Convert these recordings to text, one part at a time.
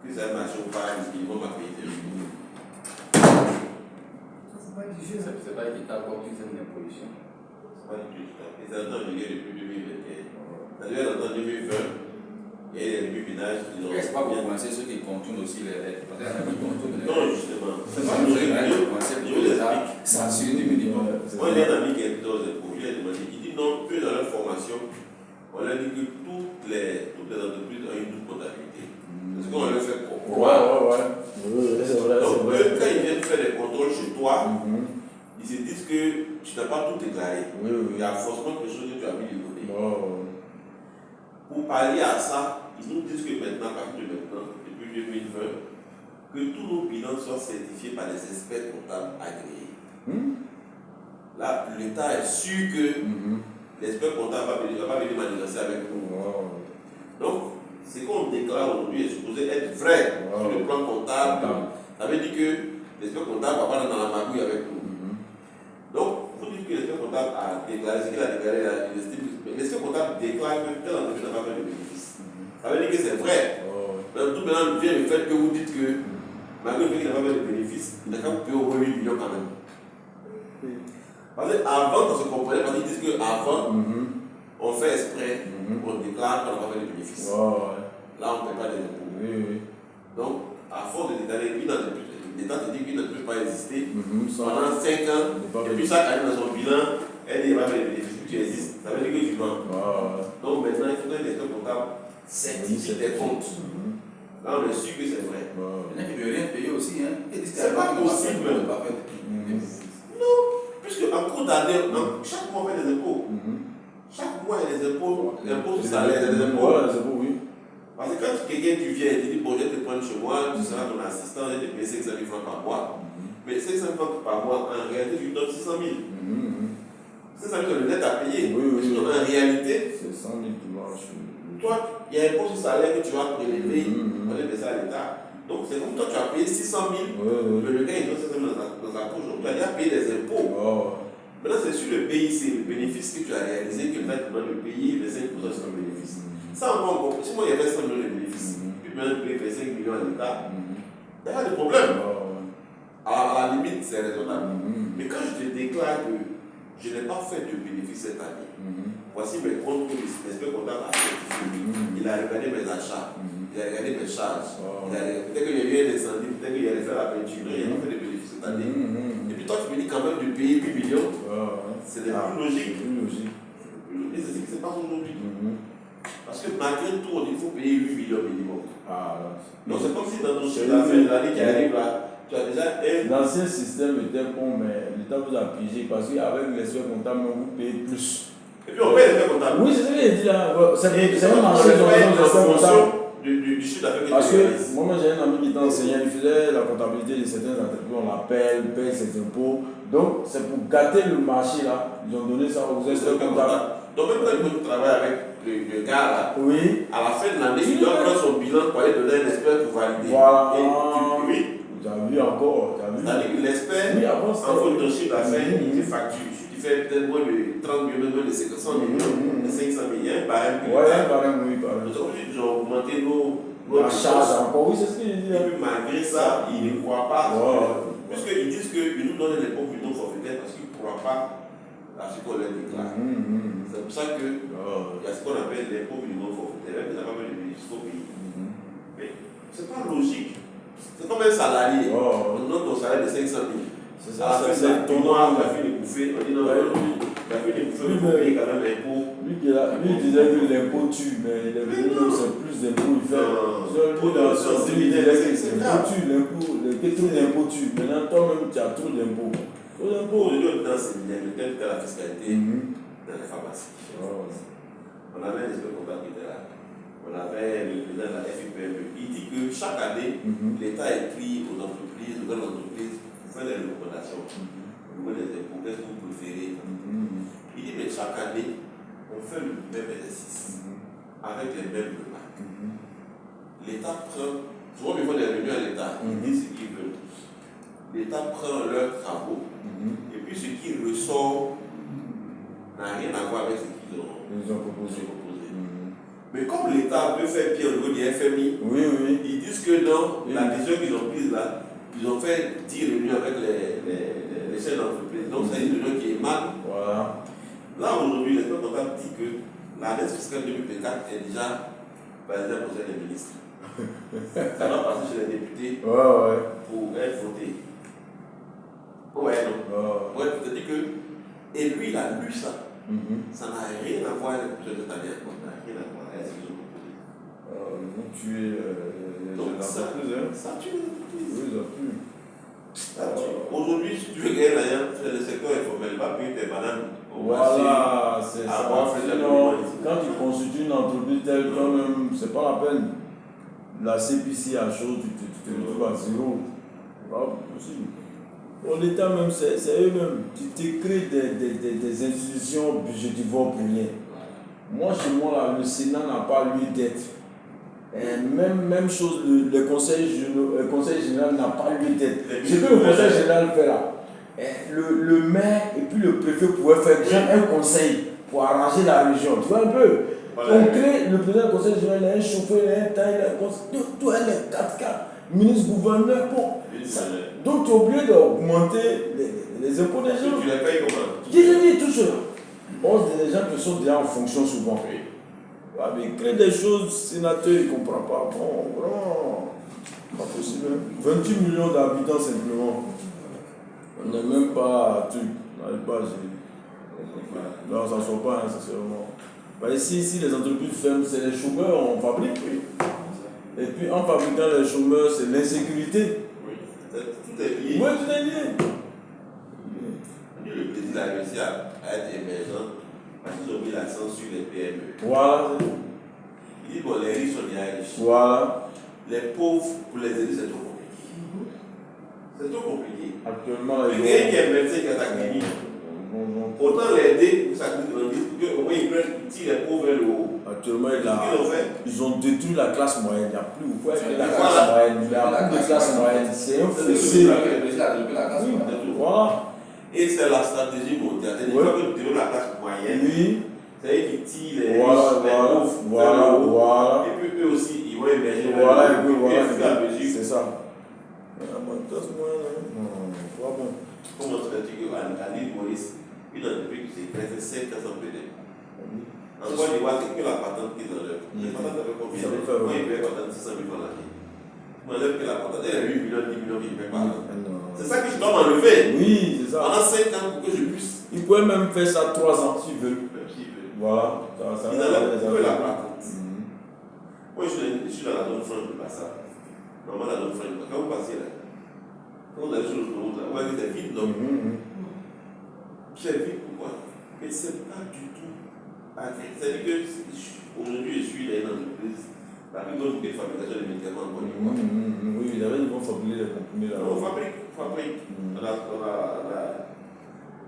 que ça marche ou pas, ils vont m'accueillir. C'est pas équitable comme tu fais une imposition. C'est pas du tout équitable. Et ça a été depuis 2021. Ça devait être en 2020. Il y a des ménages qui ont. C'est pas pour commencer ceux qui contournent aussi les règles. Parce qu'il y en a qui contournent les règles. Non, justement. C'est pas pour commencer pour l'État, s'assurer du minimum. Moi, il y a un ami qui est dans les projets, il dit non, que dans leur formation, on leur dit que toutes les entreprises ont une double comptabilité. Parce qu'on leur fait croire. C'est vrai. Donc, eux, quand ils viennent faire des contrôles chez toi, ils se disent que tu n'as pas tout déclaré. Il y a forcément quelque chose que tu as mis de côté. Pour pallier à ça, ils nous disent que maintenant, à partir de maintenant, depuis 2020, que tous nos bilans soient certifiés par des experts comptables agréés. Là, l'État est sûr que l'expert comptable va venir manifester avec nous. Donc, ce qu'on déclare aujourd'hui est supposé être vrai sur le plan comptable. Ça veut dire que l'expert comptable va pas dans la magouille avec nous. Donc, vous dites que l'expert comptable a déclaré ce qu'il a déclaré, l'expert comptable déclare que tel entreprise n'a pas fait de bénéfice. Ça veut dire que c'est vrai. Tout maintenant vient le fait que vous dites que malgré le fait qu'il n'a pas fait de bénéfice, il n'a qu'à vous payer au moins 8 millions quand même. Parce qu'avant, on se comprenait, parce qu'ils disent qu'avant, on fait exprès, on déclare qu'on n'a pas fait de bénéfice. Là, on ne paie pas des impôts. Donc, à force de déclarer une entreprise, l'État te dit qu'une entreprise ne peut pas exister pendant 5 ans, et puis chaque année dans son bilan, elle dit qu'il va faire des bénéfices, puis tu existes. Ça veut dire que tu mens. Donc maintenant, il faudrait que les comptables certifient tes comptes. Là, on est sûr que c'est vrai. Il y en a qui ne veulent rien payer aussi. C'est pas possible. Non, puisque en cours d'année, chaque mois on fait des impôts. Chaque mois il y a des impôts, l'impôt sur salaire, il y a des impôts. Parce que quand quelqu'un tu viens et tu dis bon, je vais te prendre chez moi, tu seras ton assistant, je vais te payer 500 000 francs par mois. Mais 500 000 francs par mois, en réalité, je lui donne 600 000. 600 000 c'est le net à payer. Sinon, en réalité, c'est 100 000 dimanche. Toi, il y a un impôt sur salaire que tu vas prélever, on va laisser ça à l'État. Donc c'est comme toi, tu as payé 600 000, mais le gars il donne 600 000 dans sa poche, donc tu as déjà payé des impôts. Maintenant c'est sur le PIC, le bénéfice que tu as réalisé, que l'État te donne le pays, les 5% sur le bénéfice. Ça encore, si moi il y avait 100 millions de bénéfices, puis maintenant je paye 5 millions à l'État, il n'y a pas de problème. À la limite, c'est raisonnable. Mais quand je te déclare que je n'ai pas fait de bénéfice cette année, voici mes comptes que l'espèce comptable a certifié. Il a regardé mes achats, il a regardé mes charges. Peut-être qu'il y a eu un incendie, peut-être qu'il allait faire la peinture, il n'a pas fait de bénéfice cette année. Et puis toi, tu me dis quand même de payer 8 millions. C'est plus logique. Et c'est ce qui se passe aujourd'hui. Parce que malgré tout, il faut payer 8 millions minimum. Donc c'est comme si dans ton chiffre d'affaires de l'année qui arrive là, tu as déjà un. L'ancien système était bon, mais l'État vous a pigé parce qu'avec l'expert comptable, vous payez plus. Et puis on paye les faits comptables. Oui, c'est ce que j'ai dit là. C'est un marché du chiffre d'affaires que parce tu réalises. que moi, j'ai un ami qui était enseignant, il faisait la comptabilité de certaines entreprises, on l'appelle, paye ses impôts. Donc, c'est pour gâter le marché là. Ils ont donné ça aux experts comptables. Donc, même quand tu travailles avec le gars là, à la fin de l'année, il doit prendre son bilan pour aller donner un expert pour valider. Voilà. Oui. Tu as vu encore. C'est-à-dire que l'expert, en fonction de ton chiffre d'affaires, il te facture. Tu fais peut-être moins de 30 millions, moins de 500 millions, de 500 millions, par exemple. Oui. Donc, aujourd'hui, ils ont augmenté nos charges encore. Oui, c'est ce que j'ai dit. Et puis, malgré ça, ils ne croient pas. Puisqu'ils disent qu'ils nous donnent l'impôt plutôt forfaitaire parce qu'ils ne croient pas à ce qu'on leur déclare. C'est pour ça qu'il y a ce qu'on appelle l'impôt minimum forfaitaire. Même les pas de bénéfices au pays. Mais ce n'est pas logique. C'est comme un salarié. On donne ton salaire de 500 000. C'est ça, c'est ton noir, tu as fait de bouffer. On dit non, tu as fait de bouffer, il faut payer quand même l'impôt. Lui disait que l'impôt tue, mais il est venu, c'est plus d'impôt il fait. Lui, dans son il disait que l'impôt tue, l'impôt tue. Maintenant, toi-même, tu as trop d'impôts. Aujourd'hui, on est dans ce tel que la fiscalité dans les pharmacies. On avait un espèce comptable qui était là. On avait le président de la FIPM. Il dit que chaque année, l'État écrit aux entreprises, aux grandes entreprises, pour faire des recommandations. Vous voulez des impôts, qu'est-ce que vous préférez? Il dit, mais chaque année, on fait le même exercice, avec les mêmes remarques. L'État prend, souvent ils font des réunions à l'État, ils disent ce qu'ils veulent. L'État prend leurs travaux, et puis ce qui ressort n'a rien à voir avec ce qu'ils ont proposé. Mais comme l'État veut faire pire au niveau du FMI. Oui, oui. Ils disent que non, la décision qu'ils ont prise là, ils ont fait 10 réunions avec les chefs d'entreprise. Donc c'est une réunion qui est mal. Voilà. Là aujourd'hui, le comptable comptable dit que l'année fiscale 2024 est déjà basée au Conseil des ministres. Ça va passer chez les députés pour être voté. Ouais, non. Ouais, tu te dis que. Et lui, il a lu ça. Ça n'a rien à voir avec le projet de cette année. Ça n'a rien à voir avec ce qu'ils ont proposé. Vous tuez les entreprises. Ça tue les entreprises. Oui, ça tue. Aujourd'hui, si tu veux gagner l'argent, le secteur informel va payer tes bananes. Voilà, c'est ça. Sinon, quand tu constitues une entreprise telle quand même, c'est pas la peine. La CPC à chaud, tu te retrouves à zéro. Pas possible. L'État même, c'est eux-mêmes. Tu te crées des institutions budgétivores pour rien. Moi, chez moi, là, le Sénat n'a pas lieu d'être. Même chose, le Conseil général n'a pas lieu d'être. Ce que le Conseil général fait là, le maire et puis le préfet pourraient faire un conseil pour arranger la région. Tu vois un peu? On crée le président du Conseil général, il a un chauffeur, il a un temps, il a un conseil, tout est 4K, ministre, gouverneur, bon. Donc tu es obligé d'augmenter les impôts des gens. Tu les payes comment? Dis tout cela. Bon, c'est des gens qui sont déjà en fonction souvent. Il crée des choses, sénateur, il ne comprend pas. Bon, vraiment, pas possible. 28 millions d'habitants simplement. On n'est même pas à truc. On n'arrive pas à gérer. Non, ça ne sort pas, sincèrement. Ici, les entreprises ferment, c'est les chômeurs, on fabrique. Et puis en fabriquant les chômeurs, c'est l'insécurité. Tout est lié. Oui, tout est lié. Le président a réussi à être émergent parce qu'ils ont mis l'accent sur les PME. Voilà. Il dit bon, les riches sont bien riches. Voilà. Les pauvres, pour les aider, c'est trop compliqué. C'est trop compliqué. Actuellement, quelqu'un qui est médecin qui a sa clinique, autant l'aider pour sa clinique, au moins ils tirent les pauvres vers le haut. Actuellement, ils ont détruit la classe moyenne. Il n'y a plus, vous voyez, la classe moyenne. Il n'y a plus de classe moyenne. C'est un fossé. Voilà. Et c'est la stratégie mondiale. C'est une fois que tu développes la classe moyenne, c'est eux qui tirent les pauvres vers le haut. Et puis eux aussi, ils vont émerger vers le haut. C'est ça. Classe moyenne, pas bon. Comment serait-il qu'à l'île Maurice, une entreprise qui s'est créée 500 PD? En Côte d'Ivoire, c'est que la patente qu'ils enlèvent. La patente avait combien? Moi, ils paient patente 600 000 francs l'année. Tu m'enlèves que la patente, elle a 8 millions, 10 millions qu'ils paient par an. C'est ça que je dois m'enlever. Oui, c'est ça. Pendant 5 ans pour que je puisse. Ils pourraient même faire ça 3 ans s'ils veulent. Même s'ils veulent. Voilà. Ça ils enlèvent que la patente. Moi, je suis dans la zone franche de Bassa. Normalement, la zone franche de Bassa. Quand vous passez là, quand vous allez sur l'autoroute là, vous voyez que c'est vide, non? C'est vide pourquoi? Mais c'est pas du tout. C'est-à-dire qu'aujourd'hui, je suis dans une entreprise, la plus grande de fabrication de médicaments en Côte d'Ivoire. Oui, ils vont fabriquer les comprimés là. On fabrique.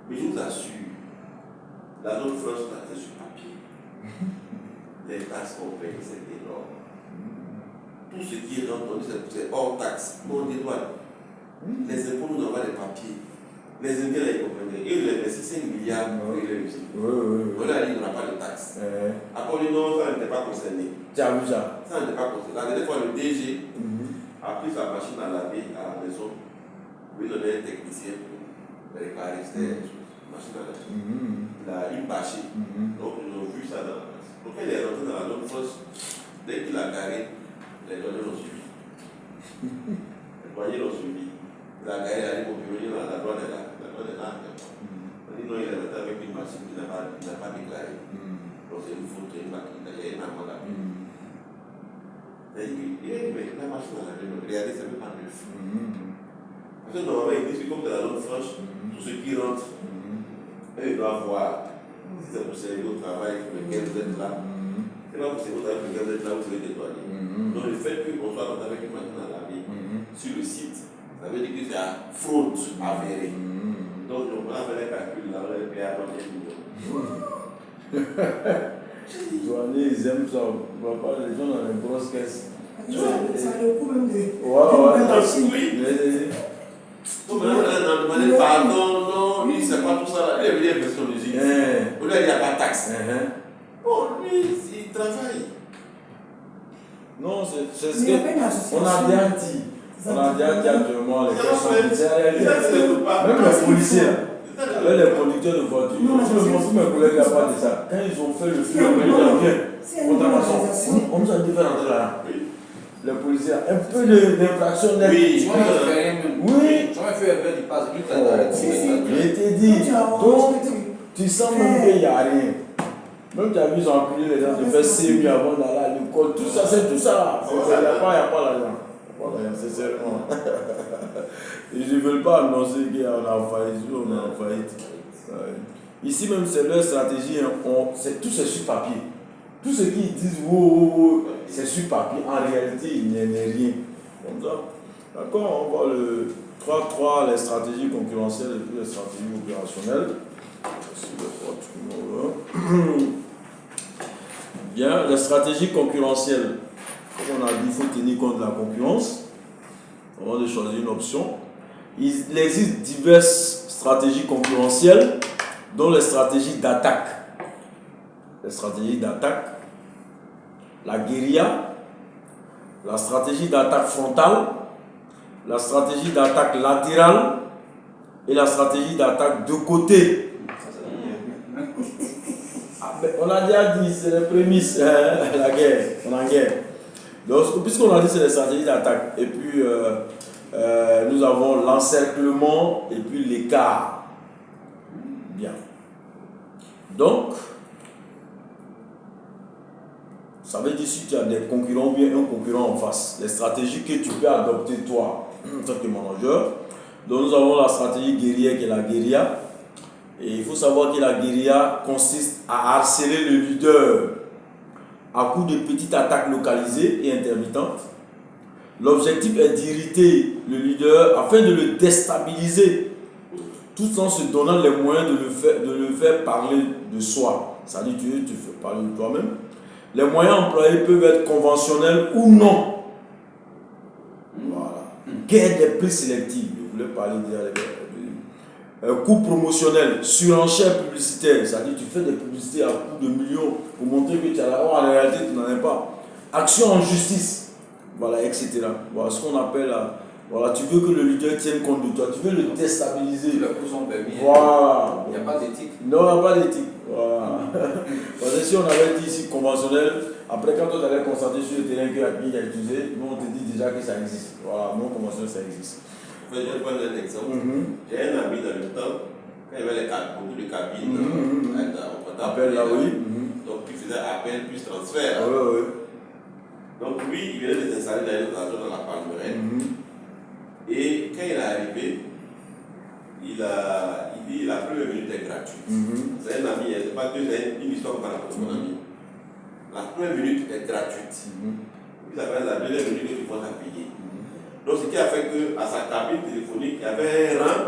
Mais je vous assure, la zone franche, c'est sur papier. Les taxes qu'on paye, c'est énorme. Tout ce qui est rendu, c'est hors taxe, hors des douanes. Les impôts nous envoient des papiers. Les Indiens, là, ils comprennent. Ils investissent 5 milliards pour régler le site. On a dit qu'il n'y aura pas de taxes. Après, non, ça n'était pas concerné. Tu as vu ça? Ça n'était pas concerné. La dernière fois, le DG a pris sa machine à laver à la maison. Lui donner un technicien pour réparer cette machine à laver. Il a eu bâché. Donc, ils ont vu ça dans la place. Donc, il est rentré dans la zone franche. Dès qu'il a garé, les douaniers l'ont suivi. Les douaniers l'ont suivi. Il a garé, il a dit bon, la douane est là. La douane est là. Il dit non, il est rentré avec une machine qu'il n'a pas déclarée. Donc, c'est une faute, il y a une amende à payer. Il dit mais la machine à laver, regardez, c'est même pas neuf. Parce que normalement, ils disent que comme dans la zone franche, tous ceux qui rentrent, eux, ils doivent voir si c'est pour servir au travail pour lequel vous êtes là. C'est pas pour servir au travail pour lequel vous êtes là, vous serez dédouané. Donc, le fait qu'on soit rentré avec une machine à laver sur le site, ça veut dire que c'est à fraude avérée. Donc, on a fait les calculs là, on a payé à 1 million. Les douaniers, ils aiment ça. On ne voit pas les gens dans les grosses caisses. Ça a le coup même de. Oui. Donc maintenant, on a demandé pardon, non, lui, c'est pas tout ça là. Il est venu investir en usine. On lui a dit, il n'y a pas de taxe. Bon, lui, il travaille. Non, c'est ce Mais il y a pas une qu'on association. a bien dit. On a bien dit actuellement les gens sont même Ah, les c'est policiers, faux. avec les conducteurs de voitures, Non, mais tout le c'est monde, tous mes collègues n'ont pas de ça. Quand ils ont fait le feu, on dit bien, C'est une organisation. on nous a dit de faire rentrer là. Les policiers, un peu d'infraction nette. Oui. Tu m'as fait rien même. Oui. Tu m'as fait un peu du passe, lui t'as Si, arrêté. si. Je t'ai dit, donc tu sens même qu'il n'y a rien. Même tu as vu, ils ont enculé les gens de faire CMU avant d'aller à l'école. Tout ça, c'est tout ça là. Il n'y a pas l'argent. Sincèrement. Et je ne veux pas annoncer qu'on a failli, on est en faillite. Ici même, c'est leur stratégie. Tout c'est sur papier. Tout ce qu'ils disent, c'est sur papier. En réalité, il n'y a rien. Comme ça. D'accord, on voit le 3-3, les stratégies concurrentielles et puis les stratégies opérationnelles. Bien, les stratégies concurrentielles. Comme on a dit, il faut tenir compte de la concurrence avant de choisir une option. Il existe diverses stratégies concurrentielles, dont les stratégies d'attaque. Les stratégies d'attaque, la guérilla, la stratégie d'attaque frontale, la stratégie d'attaque latérale et la stratégie d'attaque de côté. On a déjà dit, c'est les prémices, la guerre, on est en guerre. Donc, puisqu'on a dit c'est les stratégies d'attaque, et puis nous avons l'encerclement et puis l'écart. Bien. Donc, ça veut dire si tu as des concurrents ou bien un concurrent en face, les stratégies que tu peux adopter toi, en tant que manager. Donc, nous avons la stratégie guerrière qui est la guérilla. Et il faut savoir que la guérilla consiste à harceler le leader à coup de petites attaques localisées et intermittentes. L'objectif est d'irriter le leader afin de le déstabiliser, tout en se donnant les moyens de le faire parler de soi. C'est-à-dire que tu fais parler de toi-même. Les moyens employés peuvent être conventionnels ou non. Voilà. Guerre des prix sélectifs. Je voulais parler déjà de coût promotionnel, surenchère publicitaire, c'est-à-dire tu fais des publicités à coût de millions pour montrer que tu as la honte, en réalité tu n'en as pas. Action en justice, voilà, etc. Voilà ce qu'on appelle, voilà, tu veux que le leader tienne compte de toi, tu veux le déstabiliser. Le coup sont permis. Voilà. Il n'y a pas d'éthique. Non, il n'y a pas d'éthique. Voilà. Parce que si on avait dit ici conventionnel, après quand on allait constater sur le terrain qu'il y a qui a utilisé, nous on te dit déjà que ça existe. Voilà, non conventionnel ça existe. Je vais prendre un exemple. J'ai un ami dans le temps, quand il y avait beaucoup de cabines, on appel là, oui. Donc il faisait appel plus transfert. Oui. Donc lui, il venait de s'installer dans la Palmeraine. Et quand il est arrivé, il dit la première minute est gratuite. C'est un ami, c'est pas une histoire qu'on a pour mon ami. La première minute est gratuite. Il appelle la deuxième minute que tu vas payer. Donc, ce qui a fait qu'à sa cabine téléphonique, il y avait un rang.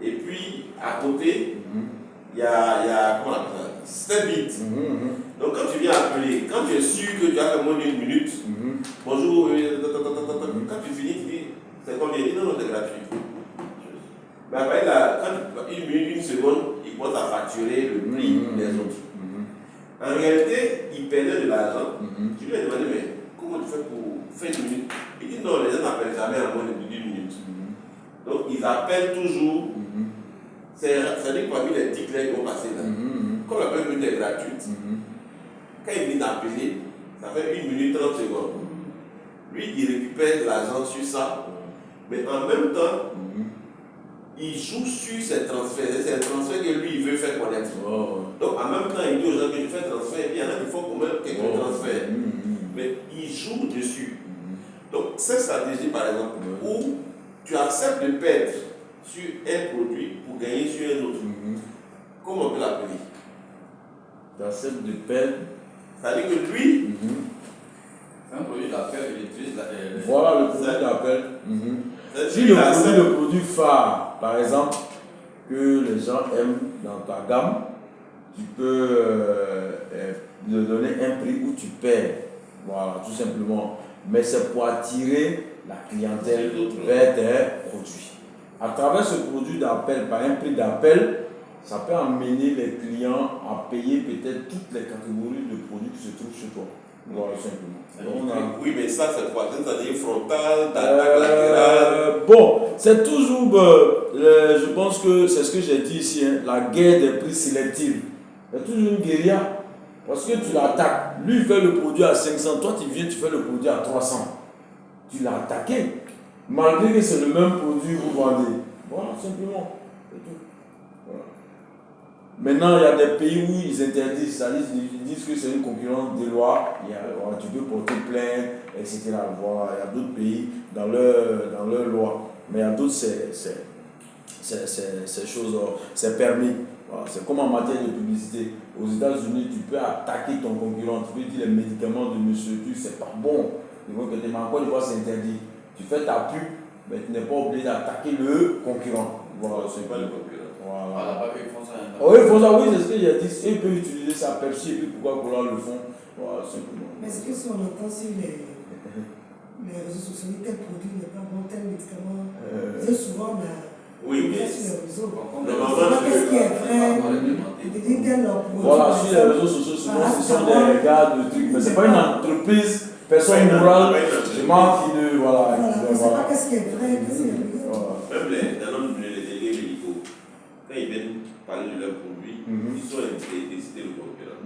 Et puis, à côté, il y a comment on appelle ça? C'était vide. Donc, quand tu viens appeler, quand tu es sûr que tu as fait moins d'une minute, bonjour, quand tu finis, tu dis, c'est combien? Il dit non, c'est gratuit. Mais après, quand une minute, une seconde, il commence à facturer le prix des autres. En réalité, il perdait de l'argent. Tu lui as demandé, mais comment tu fais pour faire une minute? Il dit non, les gens n'appellent jamais à moins d'une minute. Donc ils appellent toujours. C'est-à-dire que parmi les tickets qui vont passer là, comme la première minute est gratuite, quand il vient d'appeler, ça fait 1 minute 30 secondes. Lui, il récupère de l'argent sur ça, mais en même temps, il joue sur ses transferts. C'est un transfert que lui, il veut faire connaître. Donc en même temps, il dit aux gens que je fais un transfert, et puis il y en a qui font quand même quelques transferts. Mais il joue dessus. Donc, cette stratégie, par exemple, où tu acceptes de perdre sur un produit pour gagner sur un autre, comment on peut l'appeler? Tu acceptes de perdre. C'est-à-dire que lui, c'est un produit d'appel, il utilise la. Voilà le produit d'appel. Si le produit phare, par exemple, que les gens aiment dans ta gamme, tu peux leur donner un prix où tu perds. Voilà, tout simplement. Mais c'est pour attirer la clientèle vers tes produits. À travers ce produit d'appel, par un prix d'appel, ça peut amener les clients à payer peut-être toutes les catégories de produits qui se trouvent chez toi. Voilà, simplement. Oui, mais ça, c'est quoi? C'est-à-dire frontal, d'attaque latérale. Bon, c'est toujours, je pense que c'est ce que j'ai dit ici, hein, la guerre des prix sélectifs. C'est toujours une guérilla. Parce que tu l'attaques. Lui, il fait le produit à 500. Toi, tu viens, tu fais le produit à 300. Tu l'as attaqué. Malgré que c'est le même produit que vous vendez. Voilà, simplement. C'est tout. Voilà. Maintenant, il y a des pays où ils interdisent. C'est-à-dire, ils disent que c'est une concurrence déloyale. Voilà, tu peux porter plainte, etc. Voilà, il y a d'autres pays dans leur loi. Mais il y a d'autres, ces choses, c'est permis. Voilà, c'est comme en matière de publicité. Aux États-Unis, tu peux attaquer ton concurrent. Tu peux dire les médicaments de monsieur tu c'est pas bon. Ils vont te dire, mais encore une fois, c'est interdit. Tu fais ta pub, mais tu n'es pas obligé d'attaquer le concurrent. Voilà, c'est pas le concurrent. Voilà. Là-bas, ils font ça. Oui, ils font ça, oui, c'est ce que j'ai dit. Ils peuvent utiliser ça, Pepsi, et puis pourquoi Cola le font. Voilà, simplement. Mais est-ce que si on entend sur les réseaux sociaux, tel produit n'est pas bon, tel médicament, c'est souvent oui, mais sur les réseaux. normalement, Qu'est-ce qui est vrai? Voilà, sur les réseaux sociaux, souvent ce sont des gars de trucs, mais c'est pas une entreprise, personne morale, je manque qui ne. Voilà. On ne sait pas qu'est-ce qui est vrai, qu'est-ce qui est vrai. Même dans les délégués médicaux, quand ils viennent parler de leurs produits, ils sont intéressés de citer le concurrent.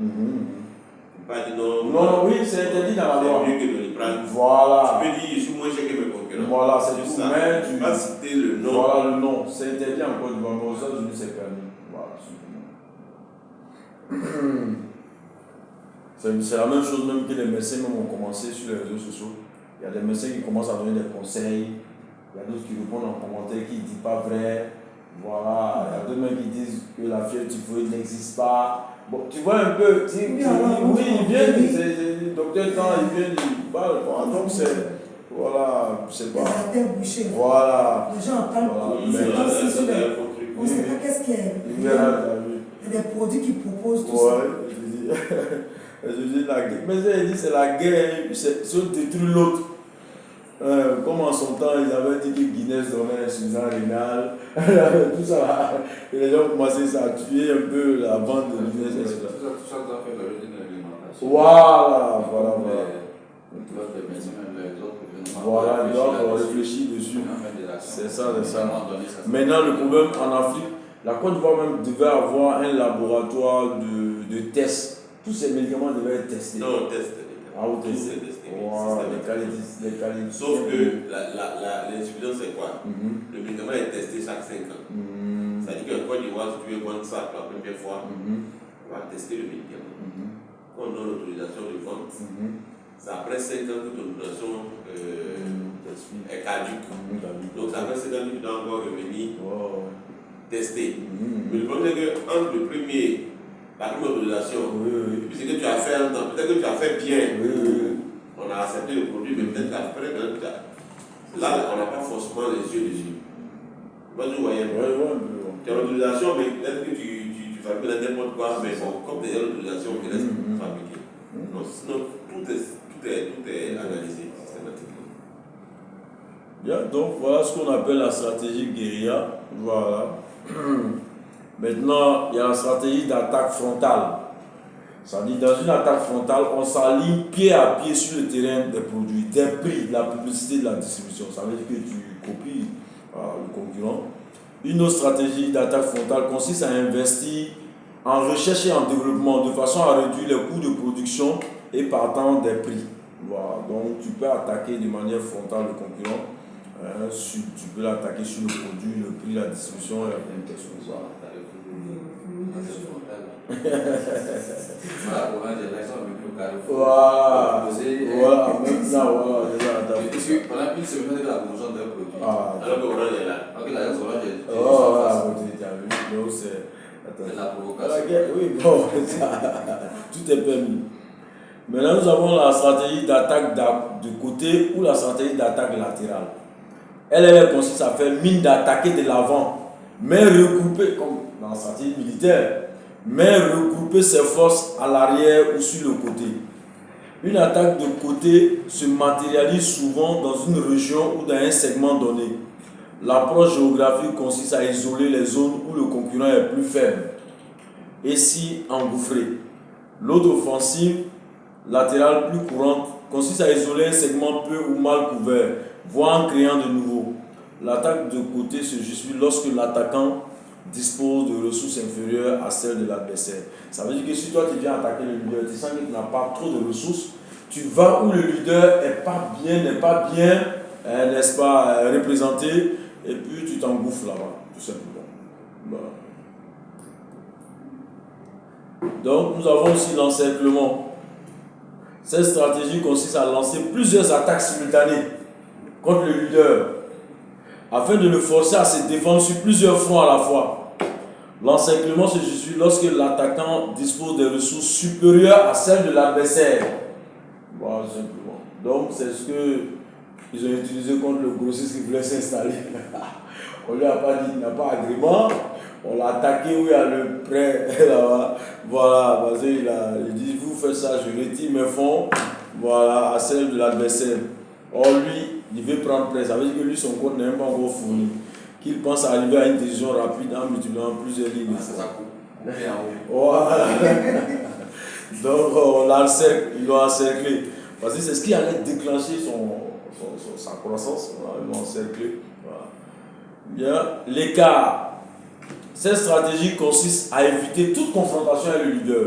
Pas dire non. Non, oui, c'est interdit dans la loi. C'est mieux que de les prendre. Voilà. Tu peux dire, je suis moins cher que mes concurrents. Voilà, c'est tout. Ça. Mais tu vas citer le nom. Voilà le nom. C'est interdit en Côte d'Ivoire, mais aux États-Unis, c'est permis. Voilà, simplement. C'est la même chose même que les médecins même ont commencé sur les réseaux sociaux. Il y a des médecins qui commencent à donner des conseils. Il y a d'autres qui répondent en commentaire qui ne disent pas vrai. Voilà. Il y a d'autres même qui disent que la fièvre typhoïde n'existe pas. Bon, tu vois un peu, oui, ils viennent, c'est docteur Tan, ils viennent, ils parlent, donc c'est, voilà, je sais pas. Voilà. Les gens en parlent, on ne sait pas qu'est-ce qu'il y a. Il y a des produits qui proposent tout ça. Je dis la guerre, mais ils disent c'est la guerre, c'est détruire l'autre. Comme en son temps, ils avaient dit que Guinness donnait insuffisance rénale, tout ça, et les gens commençaient à tuer un peu la vente de Guinness. Tout ça doit faire l'objet d'une réglementation. Voilà. Voilà, ils doivent réfléchir dessus. C'est ça. Maintenant, le problème en Afrique, la Côte d'Ivoire même devait avoir un laboratoire de tests. Tous ces médicaments devaient être testés. Non, testés. Wow, les qualités. Sauf que l'insuffisance, c'est quoi? Le médicament est testé chaque 5 ans. C'est-à-dire qu'en Côte d'Ivoire, si tu veux vendre ça pour la première fois, on va tester le médicament. Quand on donne l'autorisation de vente, c'est après 5 ans que ton autorisation est caduque. Donc, c'est après 5 ans que tu dois encore revenir tester. Mais le problème, c'est qu'entre le premier. La première autorisation, et puis c'est que tu as fait un temps, peut-être que tu as fait bien, on a accepté le produit, mais peut-être qu'après, là, on n'a pas forcément les yeux dessus. Moi, je voyais, tu as l'autorisation, mais peut-être que tu fabriques n'importe quoi, mais bon, comme tu as l'autorisation, tu laisses fabriquer. Non, sinon, tout est analysé systématiquement. Bien, donc voilà ce qu'on appelle la stratégie guérilla. Voilà. Maintenant, il y a la stratégie d'attaque frontale. C'est-à-dire, dans une attaque frontale, on s'aligne pied à pied sur le terrain des produits, des prix, de la publicité, de la distribution. Ça veut dire que tu copies le concurrent. Une autre stratégie d'attaque frontale consiste à investir en recherche et en développement de façon à réduire les coûts de production et partant des prix. Voilà. Donc, tu peux attaquer de manière frontale le concurrent. Tu peux l'attaquer sur le produit, le prix, la distribution et la communication. Voilà. Pendant une semaine de la promotion d'un produit. Alors que Orange est là. Ok, la Orange est là. C'est la provocation. Oui, bon, tout est permis. Maintenant, nous avons la stratégie d'attaque de côté ou la stratégie d'attaque latérale. Elle consiste à faire mine d'attaquer de l'avant, mais regrouper, comme dans la stratégie militaire, mais regrouper ses forces à l'arrière ou sur le côté. Une attaque de côté se matérialise souvent dans une région ou dans un segment donné. L'approche géographique consiste à isoler les zones où le concurrent est plus faible et s'y engouffrer. L'autre offensive latérale plus courante consiste à isoler un segment peu ou mal couvert, voire en créant de nouveau. L'attaque de côté se justifie lorsque l'attaquant dispose de ressources inférieures à celles de l'adversaire. Ça veut dire que si toi tu viens attaquer le leader, tu sens que tu n'as pas trop de ressources, tu vas où le leader n'est pas bien, n'est-ce pas, représenté, et puis tu t'engouffres là-bas, tout simplement. Voilà. Donc nous avons aussi l'encerclement. Cette stratégie consiste à lancer plusieurs attaques simultanées contre le leader, afin de le forcer à se défendre sur plusieurs fronts à la fois. L'encerclement se justifie lorsque l'attaquant dispose des ressources supérieures à celles de l'adversaire. Voilà, simplement. Donc, c'est ce qu'ils ont utilisé contre le grossiste qui voulait s'installer. On lui a pas dit qu'il n'a pas agrément. On l'a attaqué où il y a le prêt là-bas. Voilà, parce qu'il il dit vous faites ça, je retire mes fonds, voilà, à celle de l'adversaire. Or, lui, il veut prendre prêt. Ça veut dire que lui, son compte n'est même pas encore fourni. Qu'il pense arriver à une décision rapide en multipliant plusieurs lignes. C'est ça. Voilà. Donc, on l'encercle, il doit encercler. Parce que c'est ce qui allait déclencher sa croissance. Voilà, ils l'ont encerclé. Voilà. Bien, l'écart. Cette stratégie consiste à éviter toute confrontation avec le leader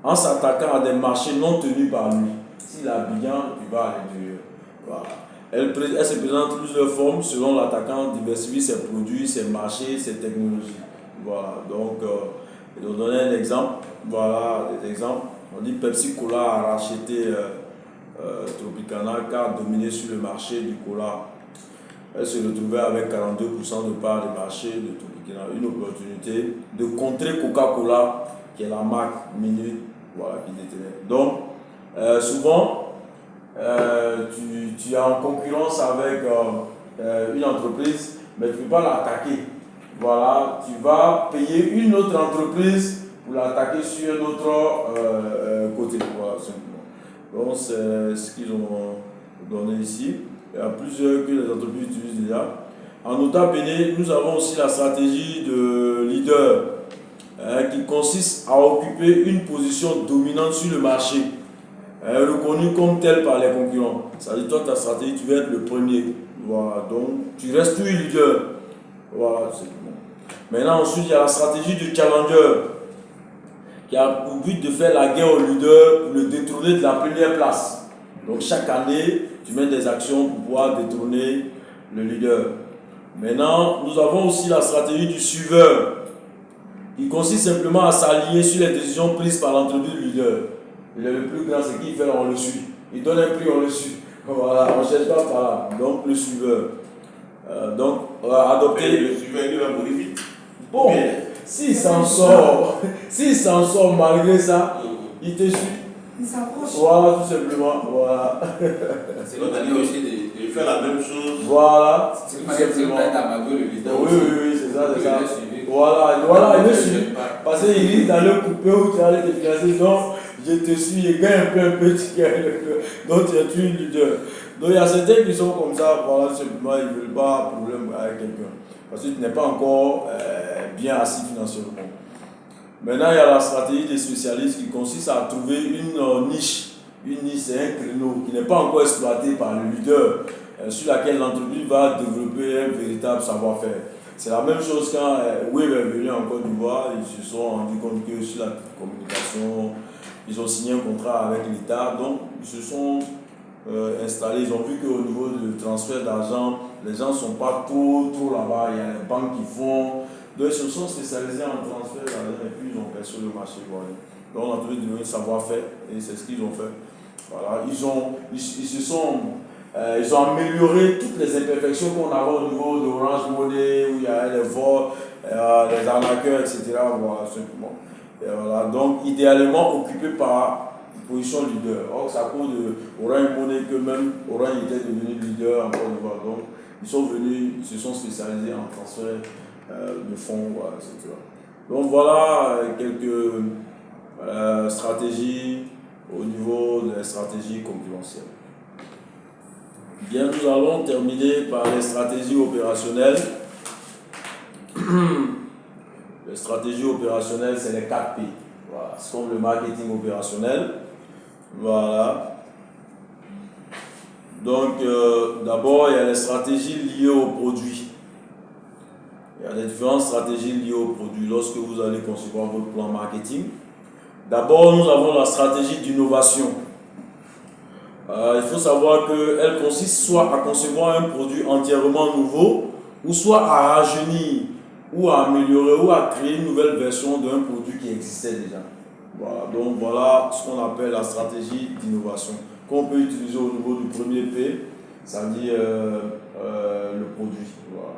en s'attaquant à des marchés non tenus par lui. S'il a bien, tu vas à l'intérieur. Voilà. Elle se présente sous plusieurs formes selon l'attaquant, diversifie ses produits, ses marchés, ses technologies. Voilà. Donc, je vais vous donner un exemple. Voilà des exemples. On dit Pepsi Cola a racheté Tropicana car a dominé sur le marché du cola. Elle se retrouvait avec 42% de part de marché de Tropicana. Une opportunité de contrer Coca-Cola, qui est la marque minute, voilà, qui détenait. Donc, souvent, tu es en concurrence avec une entreprise, mais tu ne peux pas l'attaquer. Voilà, tu vas payer une autre entreprise pour l'attaquer sur un autre côté. Voilà, simplement. Donc, c'est ce qu'ils ont donné ici. Il y a plusieurs que les entreprises utilisent déjà. En nota bene, nous avons aussi la stratégie de leader qui consiste à occuper une position dominante sur le marché, reconnue comme telle par les concurrents. Ça veut dire toi, ta stratégie, tu veux être le premier. Voilà, donc tu restes toujours leader. Voilà, c'est bon. Maintenant, ensuite, il y a la stratégie du challenger qui a pour but de faire la guerre au leader pour le détrôner de la première place. Donc chaque année, tu mets des actions pour pouvoir détrôner le leader. Maintenant, nous avons aussi la stratégie du suiveur, qui consiste simplement à s'aligner sur les décisions prises par l'entreprise du leader. Il est le plus grand, c'est qu'il fait, on le suit. Il donne un prix, on le suit. Voilà, on ne cherche pas par là. Donc le suiveur. Adopter. Le suiveur, il va modifier. Bon, s'il s'en sort malgré ça, il te suit. Il s'approche. Voilà, tout simplement. Voilà. C'est l'autre année aussi Il fait la même chose. Voilà. C'est le leader. Oui, c'est ça. Voilà, il me suit. Parce qu'il risque d'aller couper ou tu allais te financer. Donc, je te suis et gagne un peu, tu gagnes. Donc, tu es une leader. Donc, il y a certains qui sont comme ça. Voilà, simplement, ils ne veulent pas de problème avec quelqu'un. Parce que tu n'es pas encore bien assis financièrement. Maintenant, il y a la stratégie des spécialistes qui consiste à trouver une niche. Une niche, c'est un créneau qui n'est pas encore exploité par le leader, sur laquelle l'entreprise va développer un véritable savoir-faire. C'est la même chose quand Wave est venu en Côte d'Ivoire, ils se sont rendus compte que sur la communication, ils ont signé un contrat avec l'État, donc ils se sont installés, ils ont vu qu'au niveau du transfert d'argent, les gens ne sont pas trop là-bas, il y a les banques qui font. Donc ils se sont spécialisés en transfert d'argent et puis ils ont percé le marché ivoirien. Donc on a trouvé du savoir-faire et c'est ce qu'ils ont fait. Voilà, ils ont amélioré toutes les imperfections qu'on avait au niveau de Orange Money, où il y a les vols, les arnaqueurs, etc. Voilà, simplement. Et voilà, donc idéalement occupé par position leader. Or, c'est à cause de Orange Money que même Orange était devenu leader en Côte d'Ivoire. Donc, ils sont venus, ils se sont spécialisés en transfert de fonds, voilà, etc. Donc, voilà quelques stratégies au niveau de la stratégie concurrentielle. Bien, nous allons terminer par les stratégies opérationnelles. Les stratégies opérationnelles, c'est les 4 P. Voilà. C'est comme le marketing opérationnel. Voilà. Donc, d'abord, il y a les stratégies liées au produit. Il y a des différentes stratégies liées au produit lorsque vous allez concevoir votre plan marketing. D'abord, nous avons la stratégie d'innovation. Il faut savoir qu'elle consiste soit à concevoir un produit entièrement nouveau, ou soit à rajeunir, ou à améliorer, ou à créer une nouvelle version d'un produit qui existait déjà. Voilà, donc voilà ce qu'on appelle la stratégie d'innovation, qu'on peut utiliser au niveau du premier P, ça veut dire le produit. Voilà.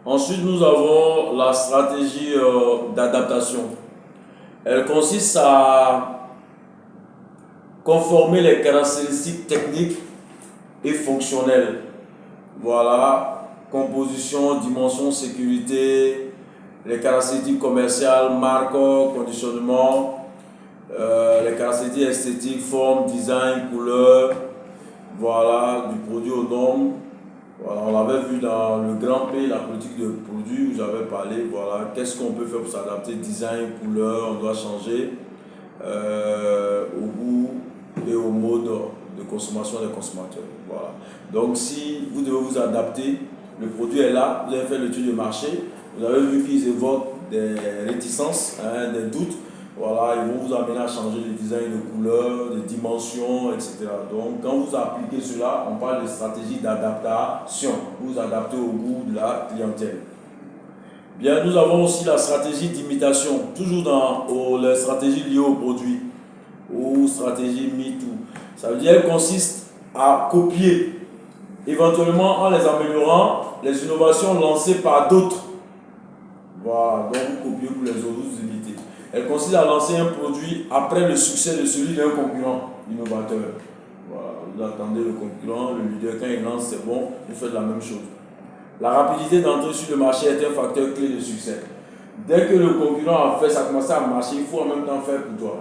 Ensuite, nous avons la stratégie d'adaptation. Elle consiste à conformer les caractéristiques techniques et fonctionnelles. Voilà, composition, dimension, sécurité, les caractéristiques commerciales, marque, conditionnement, les caractéristiques esthétiques, forme, design, couleur, voilà, du produit aux normes. Voilà, on l'avait vu dans le grand P, la politique de produit, où j'avais parlé, voilà, qu'est-ce qu'on peut faire pour s'adapter, design, couleur, on doit changer au goût et au mode de consommation des consommateurs. Voilà. Donc si vous devez vous adapter, le produit est là, vous avez fait l'étude de marché, vous avez vu qu'ils évoquent des réticences, des doutes. Voilà, ils vont vous amener à changer de design, de couleur, de dimension, etc. Donc, quand vous appliquez cela, on parle de stratégie d'adaptation. Vous vous adaptez au goût de la clientèle. Bien, nous avons aussi la stratégie d'imitation, toujours dans les stratégies liées au produit, ou stratégie MeToo. Ça veut dire qu'elle consiste à copier, éventuellement en les améliorant, les innovations lancées par d'autres. Voilà, donc vous copiez pour les autres, vous imitez. Elle consiste à lancer un produit après le succès de celui d'un concurrent innovateur. Voilà, vous attendez le concurrent, le leader, quand il lance, c'est bon, vous faites la même chose. La rapidité d'entrée sur le marché est un facteur clé de succès. Dès que le concurrent a fait, ça commence à marcher, il faut en même temps faire pour toi.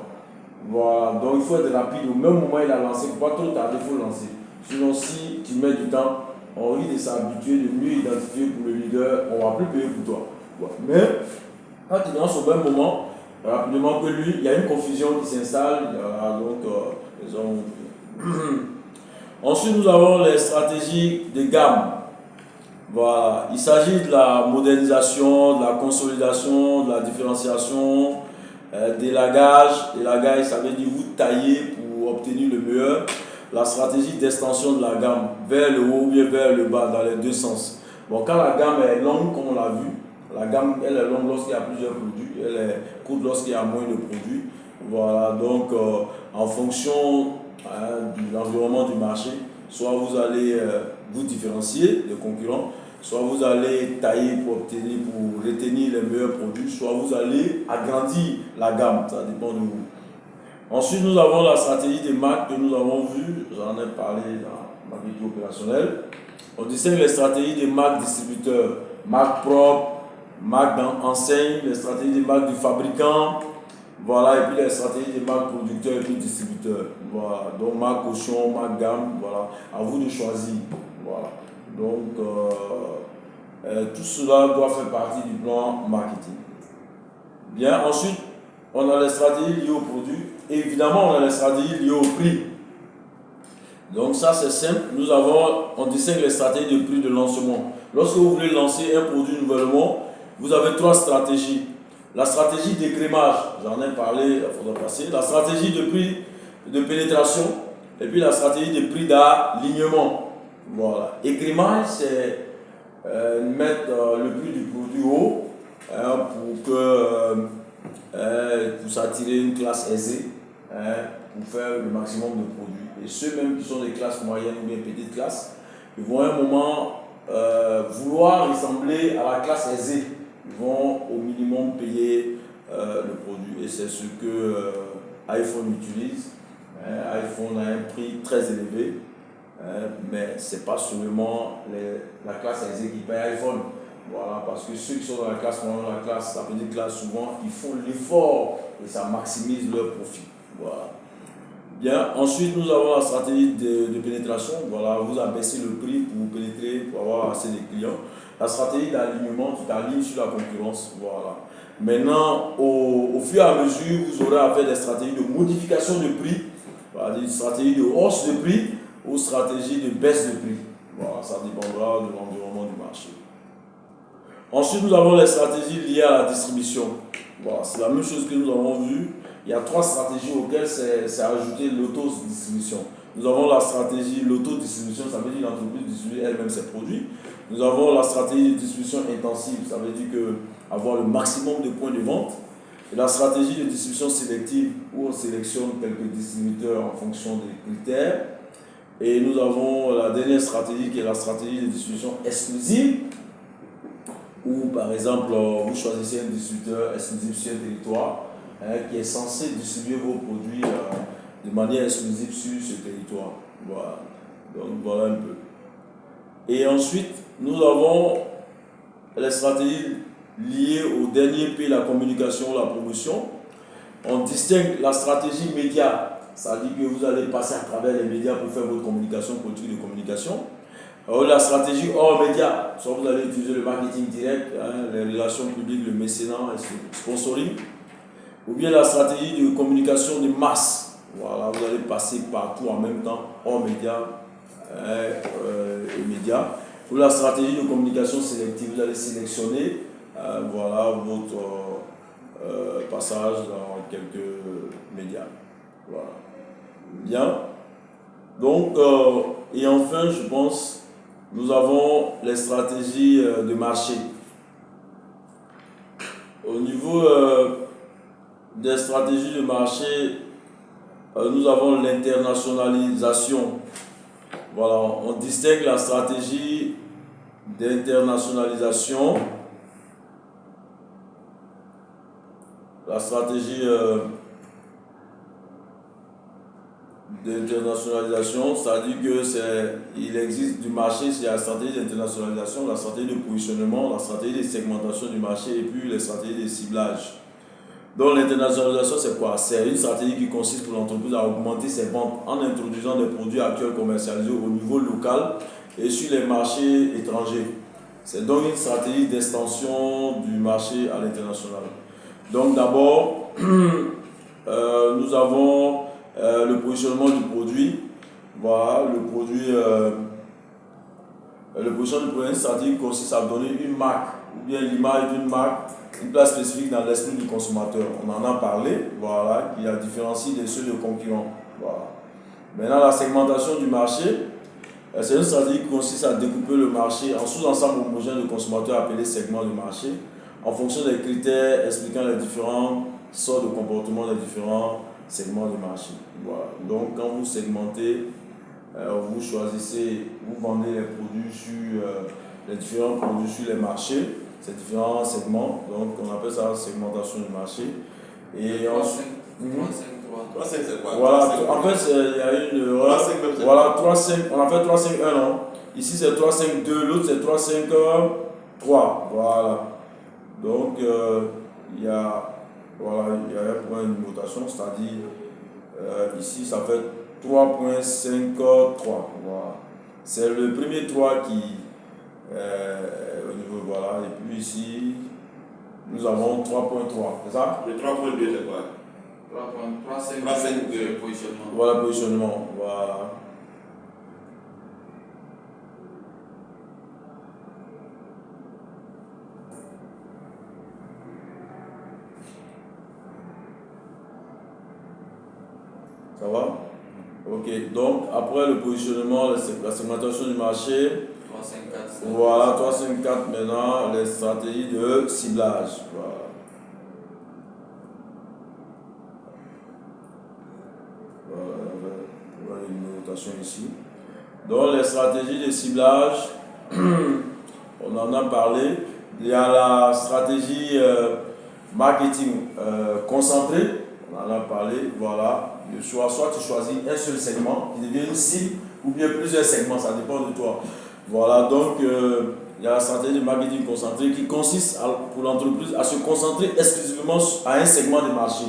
Voilà, donc il faut être rapide. Au même moment il a lancé, il ne faut pas trop tarder, il faut lancer. Sinon, si tu mets du temps, on risque de s'habituer, de mieux identifier pour le leader, on ne va plus payer pour toi. Voilà. Mais quand tu lances au même moment, rapidement que lui, il y a une confusion qui s'installe. Ensuite, nous avons les stratégies de gamme. Voilà. Il s'agit de la modernisation, de la consolidation, de la différenciation, d'élagage. Élagage, ça veut dire vous tailler pour obtenir le meilleur. La stratégie d'extension de la gamme vers le haut ou bien vers le bas, dans les deux sens. Bon, quand la gamme est longue, comme on l'a vu, la gamme elle est longue lorsqu'il y a plusieurs produits, elle est courte lorsqu'il y a moins de produits. Voilà, donc en fonction de l'environnement du marché, soit vous allez vous différencier des concurrents, soit vous allez tailler pour obtenir, pour retenir les meilleurs produits, soit vous allez agrandir la gamme, ça dépend de vous. Ensuite, nous avons la stratégie des marques que nous avons vue, j'en ai parlé dans ma vidéo opérationnelle. On distingue les stratégies des marques distributeurs, marques propres, marques d'enseigne, les stratégies des marques du fabricant, voilà, et puis les stratégies des marques producteurs et puis distributeurs. Voilà, donc marque caution, marque gamme, voilà, à vous de choisir. Voilà, donc tout cela doit faire partie du plan marketing. Bien, ensuite, on a les stratégies liées au produit et évidemment, on a les stratégies liées au prix. Donc ça c'est simple, on distingue les stratégies de prix de lancement. Lorsque vous voulez lancer un produit nouvellement, vous avez trois stratégies. La stratégie d'écrémage, j'en ai parlé la fois passée, la stratégie de prix de pénétration et puis la stratégie de prix d'alignement. Voilà. Écrémage, c'est mettre le prix du produit haut pour s'attirer une classe aisée, pour faire le maximum de produits. Et ceux même qui sont des classes moyennes ou bien petites classes, ils vont à un moment vouloir ressembler à la classe aisée. Ils vont au minimum payer le produit. Et c'est ce que iPhone utilise. iPhone a un prix très élevé, mais ce n'est pas seulement la classe aisée qui paye iPhone. Voilà, parce que ceux qui sont dans la classe, la petite classe, souvent, ils font l'effort et ça maximise leur profit. Voilà. Bien, ensuite, nous avons la stratégie de pénétration. Voilà, vous abaissez le prix pour pénétrer, pour avoir assez de clients. La stratégie d'alignement, tu t'alignes sur la concurrence. Voilà. Maintenant, au fur et à mesure, vous aurez à faire des stratégies de modification de prix, voilà, des stratégies de hausse de prix ou stratégies de baisse de prix. Voilà, ça dépendra de l'environnement du marché. Ensuite, nous avons les stratégies liées à la distribution. Voilà, c'est la même chose que nous avons vu. Il y a 3 stratégies auxquelles c'est ajouté l'autodistribution. Nous avons la stratégie, l'autodistribution, ça veut dire l'entreprise distribue elle-même ses produits. Nous avons la stratégie de distribution intensive, ça veut dire avoir le maximum de points de vente. Et la stratégie de distribution sélective, où on sélectionne quelques distributeurs en fonction des critères. Et nous avons la dernière stratégie qui est la stratégie de distribution exclusive, où par exemple vous choisissez un distributeur exclusif sur un territoire qui est censé distribuer vos produits de manière exclusive sur ce territoire. Voilà. Donc voilà un peu. Et ensuite, nous avons les stratégies liées au dernier P, la communication, la promotion. On distingue la stratégie média, ça veut dire que vous allez passer à travers les médias pour faire votre communication, politique de communication. Alors, la stratégie hors média, soit vous allez utiliser le marketing direct, les relations publiques, le mécénat, le sponsoring, ou bien la stratégie de communication de masse. Voilà, vous allez passer partout en même temps, hors média et médias. Ou la stratégie de communication sélective, vous allez sélectionner voilà, votre passage dans quelques médias. Voilà. Bien. Donc, et enfin, je pense, nous avons les stratégies de marché. Au niveau des stratégies de marché, nous avons l'internationalisation. Voilà, on distingue la stratégie d'internationalisation, la stratégie d'internationalisation, c'est-à-dire qu'il existe du marché, c'est la stratégie d'internationalisation, la stratégie de positionnement, la stratégie de segmentation du marché et puis les stratégies de ciblage. Donc l'internationalisation, c'est quoi? C'est une stratégie qui consiste pour l'entreprise à augmenter ses ventes en introduisant des produits actuels commercialisés au niveau local et sur les marchés étrangers. C'est donc une stratégie d'extension du marché à l'international. Donc d'abord, nous avons le positionnement du produit. Voilà, le positionnement du produit, c'est-à-dire qu'il consiste à donner une marque ou bien l'image d'une marque, une place spécifique dans l'esprit du consommateur. On en a parlé, voilà, qui la différencie de ceux de concurrents. Voilà. Maintenant, la segmentation du marché, c'est une stratégie qui consiste à découper le marché en sous-ensembles homogènes de consommateurs appelés segments de marché, en fonction des critères expliquant les différentes sortes de comportements des différents segments de marché. Voilà. Donc, quand vous segmentez, vous choisissez, vous vendez les produits sur les différents produits sur les marchés, ces différents segments, donc on appelle ça segmentation du marché. Et 3, 5, 3, 5, c'est quoi? Voilà, en fait, il y a une. Voilà, 3, 5, on a fait 3, 5, 1, non? Ici c'est 3, 5, 2, l'autre c'est 3, 5, 3. Voilà. Donc, il y a un point de notation, c'est-à-dire ici ça fait 3.53. Voilà. C'est le premier 3 qui au niveau, voilà, et puis ici nous avons 3.3, c'est ça? Le 3.2 c'est quoi? 3, 5, 2, positionnement. Voilà, positionnement, voilà. Ça va? Ok, donc après le positionnement, la segmentation du marché, 3, 5, 4. voilà, 3, 5, 4 maintenant, les stratégies de ciblage. Voilà. Voilà une notation ici. Donc les stratégies de ciblage, on en a parlé. Il y a la stratégie marketing concentrée, on en a parlé, voilà. Le choix, soit tu choisis un seul segment qui devient une cible ou bien plusieurs segments, ça dépend de toi. Voilà, donc il y a la stratégie de marketing concentré qui consiste pour l'entreprise à se concentrer exclusivement à un segment de marché.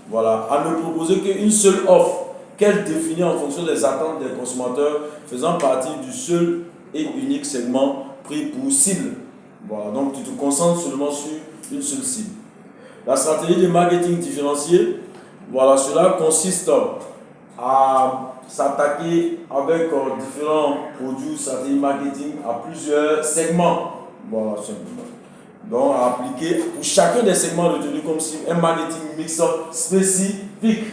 Voilà, à ne proposer qu'une seule offre qu'elle définit en fonction des attentes des consommateurs faisant partie du seul et unique segment pris pour cible. Voilà, donc tu te concentres seulement sur une seule cible. La stratégie de marketing différencié, voilà, cela consiste à s'attaquer avec différents produits, stratégie marketing à plusieurs segments. Voilà, simplement. Donc, à appliquer pour chacun des segments retenus comme si un marketing mix spécifique.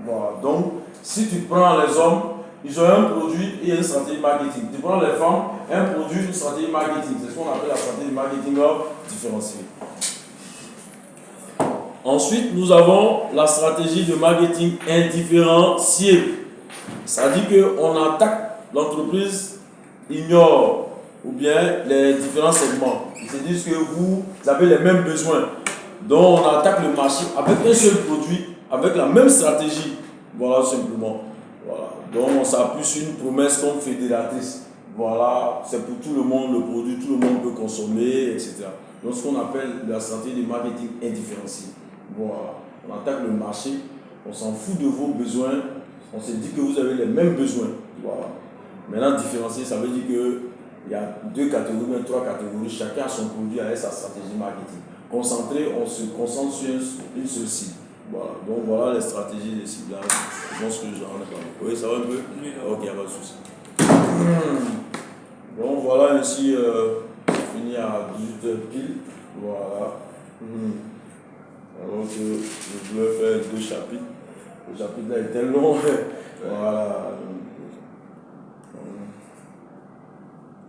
Voilà, donc, si tu prends les hommes, ils ont un produit et une stratégie marketing. Tu prends les femmes, un produit, une stratégie marketing. C'est ce qu'on appelle la stratégie marketing différenciée. Ensuite, nous avons la stratégie de marketing indifférenciée. Ça dit qu'on attaque l'entreprise, ignore ou bien les différents segments. Ils se disent que vous avez les mêmes besoins. Donc, on attaque le marché avec un seul produit, avec la même stratégie. Voilà, simplement. Voilà. Donc, on s'appuie sur une promesse comme fédératrice. Voilà, c'est pour tout le monde, le produit, tout le monde peut consommer, etc. Donc, ce qu'on appelle la stratégie de marketing indifférencié. Voilà, on attaque le marché, on s'en fout de vos besoins, on se dit que vous avez les mêmes besoins. Voilà. Maintenant, différencier, ça veut dire qu'il y a 2 catégories, même 3 catégories, chacun a son produit avec sa stratégie marketing. Concentré, on se concentre sur une seule cible. Voilà. Donc voilà les stratégies de ciblage. Je pense que j'en ai parlé. Oui, ça va un peu? Ok, il n'y a pas de souci. Donc voilà ainsi, fini à 18h pile. Voilà. Alors que je voulais faire 2 chapitres. Le chapitre là était long. Voilà.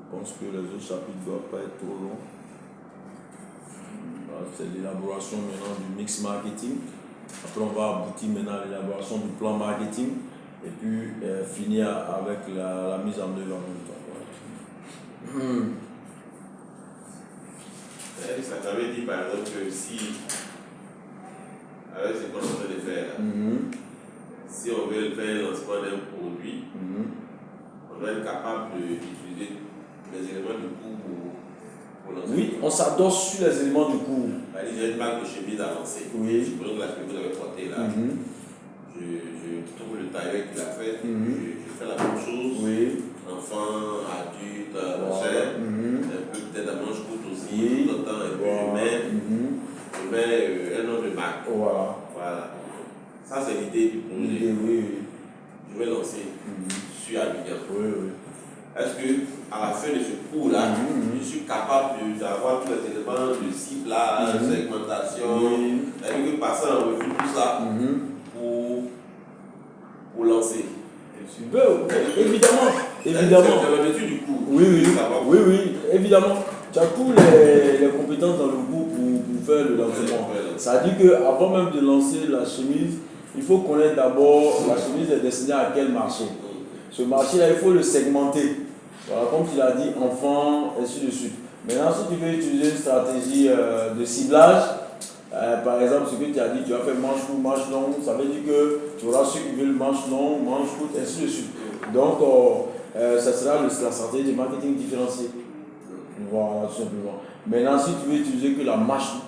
Je pense que les autres chapitres ne doivent pas être trop longs. Voilà, c'est l'élaboration maintenant du mix marketing. Après, on va aboutir maintenant à l'élaboration du plan marketing. Et puis finir avec la mise en œuvre en même temps. Voilà. Ça t'avait dit par exemple que si, avec ce qu'on est en train de faire là, si on veut faire le lancement d'un produit, on doit être capable d'utiliser les éléments du cours pour lancer. Oui, on s'adosse sur les éléments du cours. J'ai une marque de chemise à lancer. Oui. Je prends la chemise que vous avez portée là. Je trouve le tailleur qui l'a fait. Je fais la même chose. Oui. Enfant, adulte, machin. Un peu peut-être à manche courte aussi, tout le temps. Et puis je mets un nom de marque. Voilà. Ça, c'est l'idée du projet. Oui. Je vais lancer sur Abidjan. Oui. Est-ce qu'à la fin de ce cours-là, je suis capable d'avoir tous les éléments de ciblage, segmentation, c'est-à-dire que passer en revue tout ça pour lancer? Évidemment. C'est l'objectif du cours. Oui, évidemment. Tu as tous les compétences dans le cours pour faire le lancement. Ça dit qu'avant même de lancer la chemise, il faut connaître d'abord la chemise est destinée à quel marché. Ce marché-là, il faut le segmenter. Voilà, comme tu l'as dit, enfant, ainsi de suite. Maintenant, si tu veux utiliser une stratégie de ciblage, par exemple, ce que tu as dit, tu as fait manche courte, manche longue, ça veut dire que tu auras ceux qui veulent manche longue, manche courte, ainsi de suite. Donc, ça sera la stratégie de marketing différencié. Voilà, tout simplement. Maintenant, si tu veux utiliser que la manche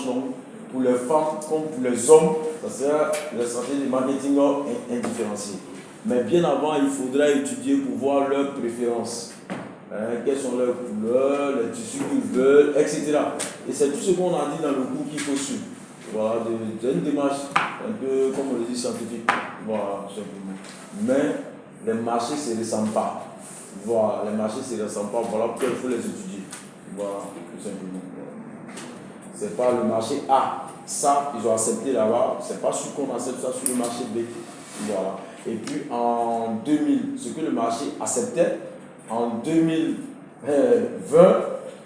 longue, pour les femmes comme pour les hommes, ça sera la stratégie de marketing indifférencié. Mais bien avant, il faudra étudier pour voir leurs préférences. Quelles sont leurs couleurs, les tissus qu'ils veulent, etc. Et c'est tout ce qu'on a dit dans le cours qu'il faut suivre. Voilà, c'est une démarche un peu, comme on le dit, scientifique. Voilà, tout simplement. Mais les marchés ne se ressemblent pas. Voilà, les marchés ne se ressemblent pas. Voilà pourquoi il faut les étudier. Voilà, tout simplement. C'est pas le marché A. Ça, ils ont accepté là-bas. C'est pas sûr qu'on accepte ça sur le marché B. Voilà. Et puis en 2000, ce que le marché acceptait, en 2020,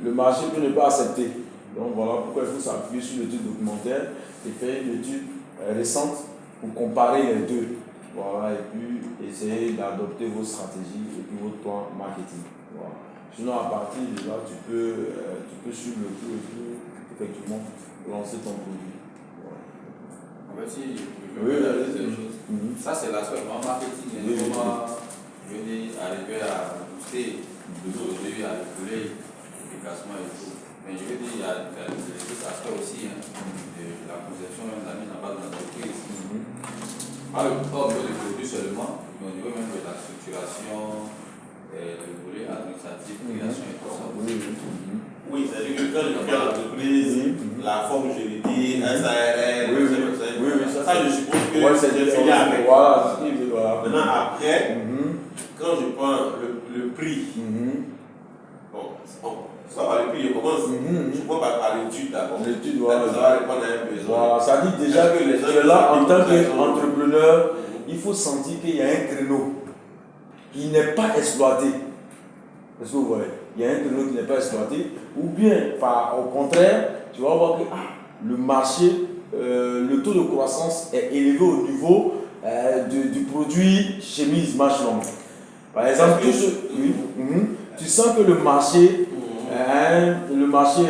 le marché peut ne pas accepter. Donc voilà pourquoi il faut s'appuyer sur l'étude documentaire et faire une étude récente pour comparer les deux. Voilà, et puis essayer d'adopter vos stratégies et puis votre plan marketing. Voilà. Sinon, à partir de là, tu peux suivre le cours et puis effectivement lancer ton produit. Voilà. En fait, si je veux réaliser des choses, ça c'est l'aspect marketing. Comment je vais arriver à booster le produit, à l'écouler. efficacement et tout. Mais je veux dire, il y a des aspects aussi de la conception même de la mise en place de l'entreprise. Pas au niveau des produits seulement, mais au niveau même de la structuration, le volet administratif, création et tout ça. Oui, c'est-à-dire que quand je fais l'entreprise, la forme juridique, SARL, ça je suppose que j'ai fini avec. Voilà. Maintenant, après, quand je prends le prix, ça va le prix, je commence. Je prends par l'étude d'abord. L'étude, Ça va répondre à un besoin. Voilà, ça dit déjà que tu es là en tant qu'entrepreneur, il faut sentir qu'il y a un créneau qui n'est pas exploité. Est-ce que vous voyez? Il y a un créneau qui n'est pas exploité. Ou bien, au contraire, tu vas voir que le marché, le taux de croissance est élevé au niveau du produit chemise match longue. Par exemple, tu sens que le marché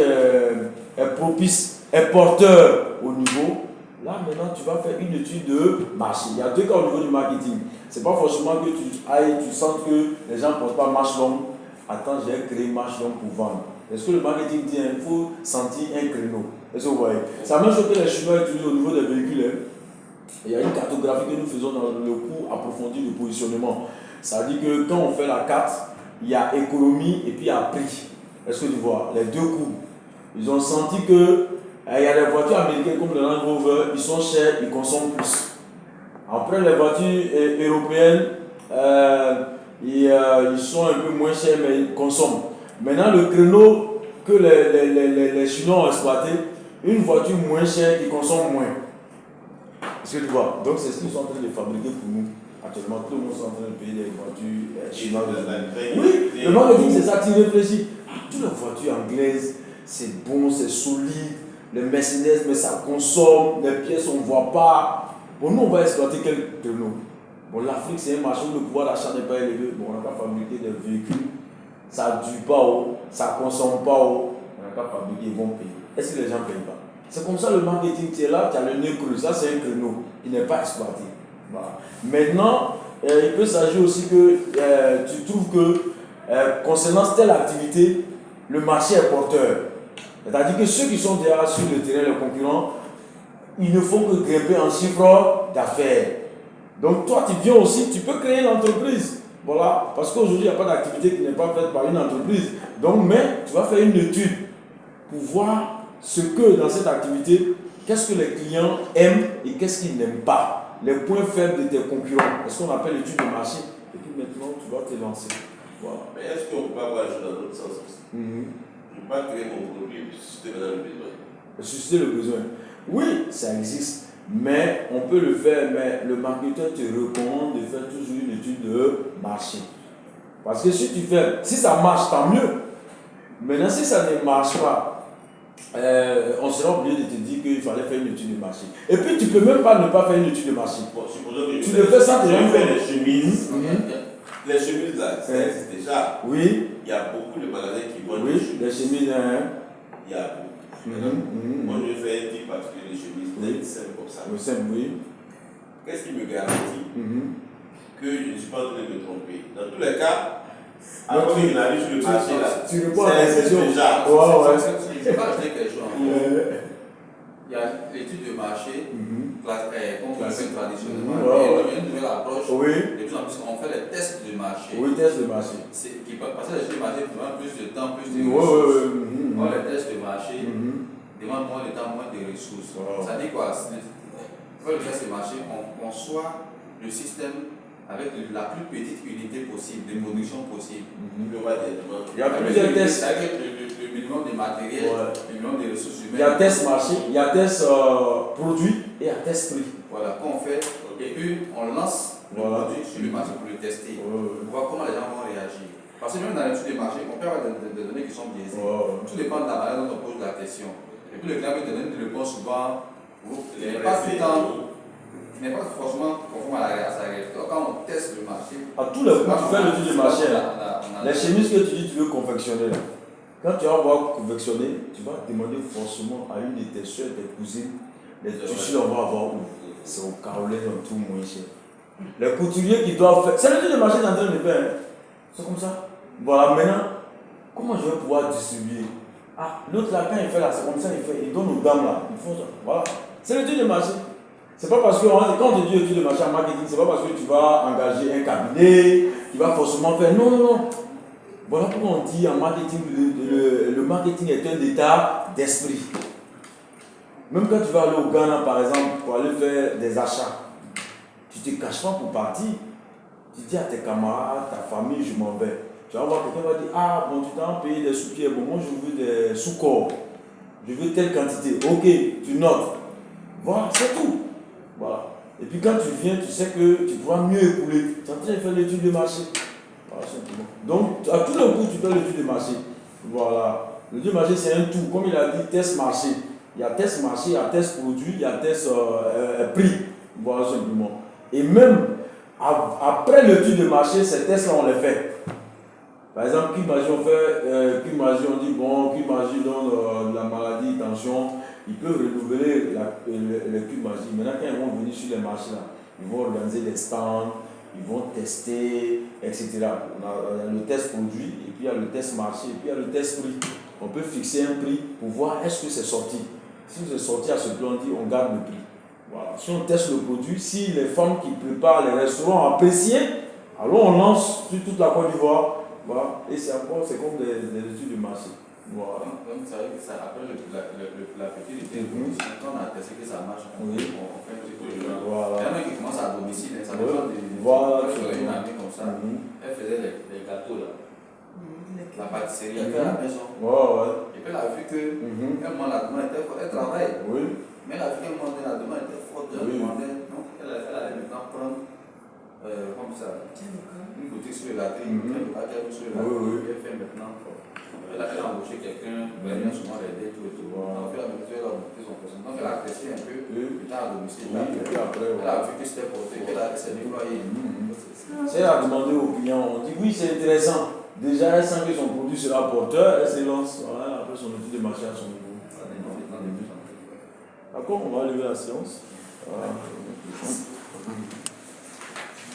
est propice, est porteur au niveau. Là, maintenant, tu vas faire une étude de marché. Il y a deux cas au niveau du marketing. Ce n'est pas forcément que tu sens que les gens ne portent pas marche longue. Attends, j'ai créé marche longue pour vendre. Est-ce que le marketing dit il faut sentir un créneau? Est-ce que vous voyez? C'est la même chose que les Chinois utilisent au niveau des véhicules. Il y a une cartographie que nous faisons dans le cours approfondi de positionnement. Ça veut dire que quand on fait la carte, il y a économie et puis il y a prix. Est-ce que tu vois? Les deux coûts. Ils ont senti que il y a des voitures américaines comme le Land Rover, ils sont chers, ils consomment plus. Après, les voitures européennes, ils sont un peu moins chers, mais ils consomment. Maintenant, le créneau que les Chinois ont exploité, une voiture moins chère qui consomme moins. Est-ce que tu vois? Donc, c'est ce qu'ils sont en train de fabriquer pour nous. Actuellement, tout le monde est en train de payer des voitures chinoises. Oui, le marketing, c'est ça, tu réfléchis. Toutes les voitures anglaises, c'est bon, c'est solide. Les Mercedes, mais ça consomme, les pièces, on ne voit pas. Bon, nous, on va exploiter quelques créneaux. Bon, l'Afrique, c'est un marché où le pouvoir d'achat n'est pas élevé. Bon, on n'a pas fabriqué des véhicules. Ça ne dure pas haut, ça ne consomme pas haut. On n'a pas fabriqué, ils vont payer. Est-ce que les gens ne payent pas? C'est comme ça le marketing, tu es là, tu as le nez creux. Ça, c'est un créneau qui n'est pas exploité. Voilà. Maintenant, il peut s'agir aussi que tu trouves que concernant telle activité, le marché est porteur. C'est-à-dire que ceux qui sont déjà sur le terrain, les concurrents, ils ne font que grimper en chiffre d'affaires. Donc toi, tu viens aussi, tu peux créer une entreprise. Voilà, parce qu'aujourd'hui, il n'y a pas d'activité qui n'est pas faite par une entreprise. Donc, mais tu vas faire une étude pour voir ce que dans cette activité, qu'est-ce que les clients aiment et qu'est-ce qu'ils n'aiment pas. Les points faibles de tes concurrents. C'est ce qu'on appelle l'étude de marché. Et puis maintenant, tu vas te lancer. Voilà. Mais est-ce qu'on peut avoir les choses dans l'autre sens aussi? Je ne peux pas créer mon produit et susciter maintenant le besoin. Susciter le besoin. Oui, ça existe. Mais on peut le faire, mais le marketeur te recommande de faire toujours une étude de marché. Parce que si ça marche, tant mieux. Maintenant, si ça ne marche pas, on sera obligé de te dire qu'il fallait faire une étude de marché. Et puis, tu ne peux même pas ne pas faire une étude de marché. Bon, supposons que tu le fais sans te rendre compte. Les chemises. Les chemises là, ça existe déjà. Oui. Il y a beaucoup de magasins qui vendent des chemises. Il y a beaucoup. Moi, je fais un type particulier de chemises, simple comme ça. Oui, simple, oui. Qu'est-ce qui me garantit que je ne suis pas en train de me tromper? Dans tous les cas, avant qu'il arrive sur le marché là, tu réponds à la question déjà. Je vais pas ajouter quelque chose. Il y a l'étude de marché, comme on fait traditionnellement. Il y a une nouvelle approche. De plus en plus, on fait les tests de marché. Oui, tests de marché. Parce que les tests de marché demandent plus de temps, plus de ressources. Or, les tests de marché demandent moins de temps, moins de ressources. Ça dit quoi? Pour le test de marché, on conçoit le système avec la plus petite unité possible, de production possible. Il y a plusieurs tests. Avec le minimum de matériel, le minimum de ressources humaines. Il y a test marché, il y a test produit et il y a test prix. Voilà, qu'on fait, et puis on lance le produit sur le marché pour le tester, pour voir comment les gens vont réagir. Parce que même dans l'étude des marchés, on peut avoir des données qui sont biaisées. Tout dépend de la manière dont on pose la question. Et puis le client peut donner une réponse souvent, qui n'est pas tout le temps, qui n'est pas forcément conforme à sa réalité. Donc quand on teste le marché, à tous les coups, tu fais l'étude du marché. Les chemises que tu dis tu veux confectionner là. Quand tu vas voir confectionner, tu vas demander forcément à une de tes soeurs, tes cousines, les tissus on va avoir où? C'est au Caroline, on trouve moins cher. Les couturiers qui doivent faire. C'est l'étude de marché dans le train de faire. C'est comme ça. Voilà, maintenant, comment je vais pouvoir distribuer? Ah, l'autre là, quand il fait là, c'est comme ça, il donne aux dames là. Ils font ça. Voilà. C'est l'étude de marché. C'est pas parce que quand on te dit étude de marché en marketing, c'est pas parce que tu vas engager un cabinet, qui va forcément faire. Non, non, non. Voilà pourquoi on dit en marketing, le marketing est un état d'esprit. Même quand tu vas aller au Ghana, par exemple, pour aller faire des achats, tu ne te caches pas pour partir. Tu dis à tes camarades, ta famille, je m'en vais. Tu vas voir quelqu'un va dire, ah bon, tu t'as payé des sous-pieds, bon, moi je veux des sous-corps. Je veux telle quantité. Ok, tu notes. Voilà, c'est tout. Voilà. Et puis quand tu viens, tu sais que tu pourras mieux écouler. Tu es en train de faire l'étude de marché. Voilà, simplement. Donc, à tout le coup, tu fais l'étude de marché. Voilà. L'étude de marché, c'est un tout. Comme il a dit, test marché. Il y a test marché, il y a test produit, il y a test prix. Voilà, simplement. Et même après l'étude de marché, ces tests-là, on les fait. Par exemple, Kimagie, on dit, bon, Kimagie donne la maladie, tension, ils peuvent renouveler le Kimagie. Maintenant, quand ils vont venir sur les marchés, là, ils vont organiser des stands, ils vont tester, etc. On a le test produit, et puis il y a le test marché, et puis il y a le test prix. On peut fixer un prix pour voir est-ce que c'est sorti. Si c'est sorti à ce plan, on garde le prix. Voilà. Si on teste le produit, si les femmes qui préparent les restaurants apprécient, alors on lance sur toute la Côte d'Ivoire. Voilà. Et c'est comme des études de marché. Voilà. Donc, ça veut dire que ça rappelle la petite idée. Quand on a testé que ça marche, on fait un petit peu de genre. Voilà. Il y en a qui commencent à domicile, ça dépend des. Voilà. Une amie comme ça, elle faisait les gâteaux là. La pâtisserie, elle fait à la maison. Et puis elle a vu que un moment la demande était forte, elle travaille. Mais elle a vu qu'un moment la demande était forte, elle demandait. Donc elle allait maintenant prendre comme ça une boutique sur le latrine, elle sur le latrine, elle fait maintenant. Elle a embauché quelqu'un, elle vient souvent l'aider, tout et tout. Donc elle a monté son personnel. Donc elle a testé un peu, plus tard à domicile. Elle a vu que c'était porté, qu'elle s'est déployée. Si elle a demandé aux clients, on dit oui, c'est intéressant. Déjà, elle sent que son produit sera porteur, elle se lance. Voilà, après son étude de marché à son niveau. D'accord, on va lever la séance. Voilà.